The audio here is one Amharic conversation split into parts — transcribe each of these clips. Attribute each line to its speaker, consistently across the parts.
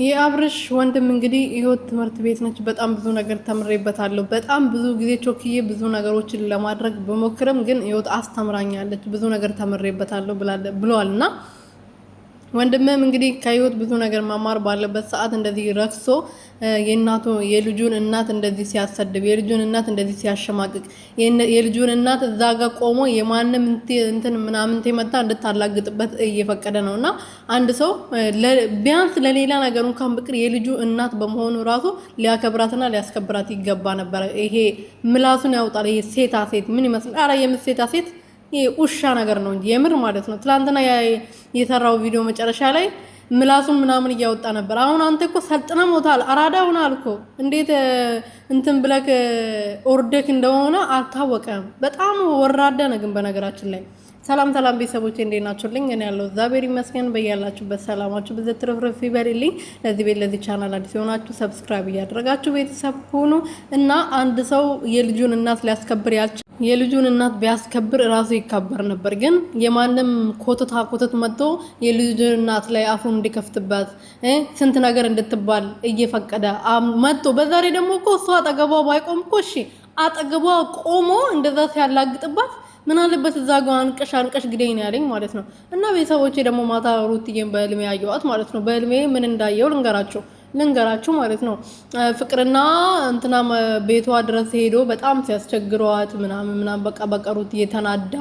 Speaker 1: የአብርሽ ወንድም እንግዲህ ህይወት ትምህርት ቤት ነች። በጣም ብዙ ነገር ተምሬበታለሁ። በጣም ብዙ ጊዜ ቾክዬ ብዙ ነገሮችን ለማድረግ በሞክርም ግን ህይወት አስተምራኛለች። ብዙ ነገር ተምሬበታለሁ ብሏልና ወንድምም እንግዲህ ከህይወት ብዙ ነገር መማር ባለበት ሰዓት እንደዚህ ረክሶ የልጁን እናት እንደዚህ ሲያሰድብ የልጁን እናት እንደዚህ ሲያሸማቅቅ የልጁን እናት እዛ ጋር ቆሞ የማንም እንትን ምናምን ተመታ እንድታላግጥበት እየፈቀደ ነውና አንድ ሰው ቢያንስ ለሌላ ነገር እንኳን ብቅር የልጁ እናት በመሆኑ ራሱ ሊያከብራትና ሊያስከብራት ይገባ ነበር። ይሄ ምላሱን ያውጣል። ይሄ ሴታ ሴት ምን ይመስላል? አረ የምትሴታ ሴት ውሻ ነገር ነው እንጂ የምር ማለት ነው። ትላንትና የሰራው ቪዲዮ መጨረሻ ላይ ምላሱን ምናምን እያወጣ ነበር። አሁን አንተ እኮ ሰልጥና ሞታል፣ አራዳ ሆናል እኮ እንዴት እንትን ብለክ ኦርደክ እንደሆነ አልታወቀም። በጣም ወራዳ ነው። ግን በነገራችን ላይ ሰላም ቤተሰቦቼ እንዴት ናችሁልኝ? እኔ ያለው እግዚአብሔር ይመስገን። በያላችሁበት ሰላማችሁ በዘት ትርፍርፍ ይበልልኝ። ለዚህ ቤት ለዚህ ቻናል አዲስ የሆናችሁ ሰብስክራይብ እያደረጋችሁ ቤተሰብ ሁኑ እና አንድ ሰው የልጁን እናት ሊያስከብር የልጁን እናት ቢያስከብር ራሱ ይከበር ነበር። ግን የማንም ኮተት መጥቶ የልጁን እናት ላይ አፉን እንዲከፍትበት ስንት ነገር እንድትባል እየፈቀደ መጥቶ በዛሬ ደግሞ እኮ እሷ አጠገቧ ባይቆም እኮ እሺ አጠገቧ ቆሞ እንደዛ ሲያላግጥባት ምን አለበት እዛ ጋር አንቀሽ ግደኝ ነው ያለኝ ማለት ነው። እና ቤተሰቦቼ ደግሞ ማታ ሩትዬን በህልሜ ያየዋት ማለት ነው። በህልሜ ምን እንዳየው ልንገራችሁ ማለት ነው። ፍቅርና እንትና ቤቷ ድረስ ሄዶ በጣም ሲያስቸግሯት ምናምን በቃ ሩትዬ ተናዳ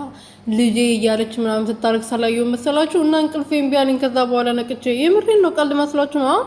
Speaker 1: ልጄ እያለች ምናምን ስታረግ ሰላየው መሰላችሁ። እና እንቅልፌ እምቢ አለኝ። ከዛ በኋላ ነቅቼ የምሬን ነው። ቀልድ መስሏችሁ ነው?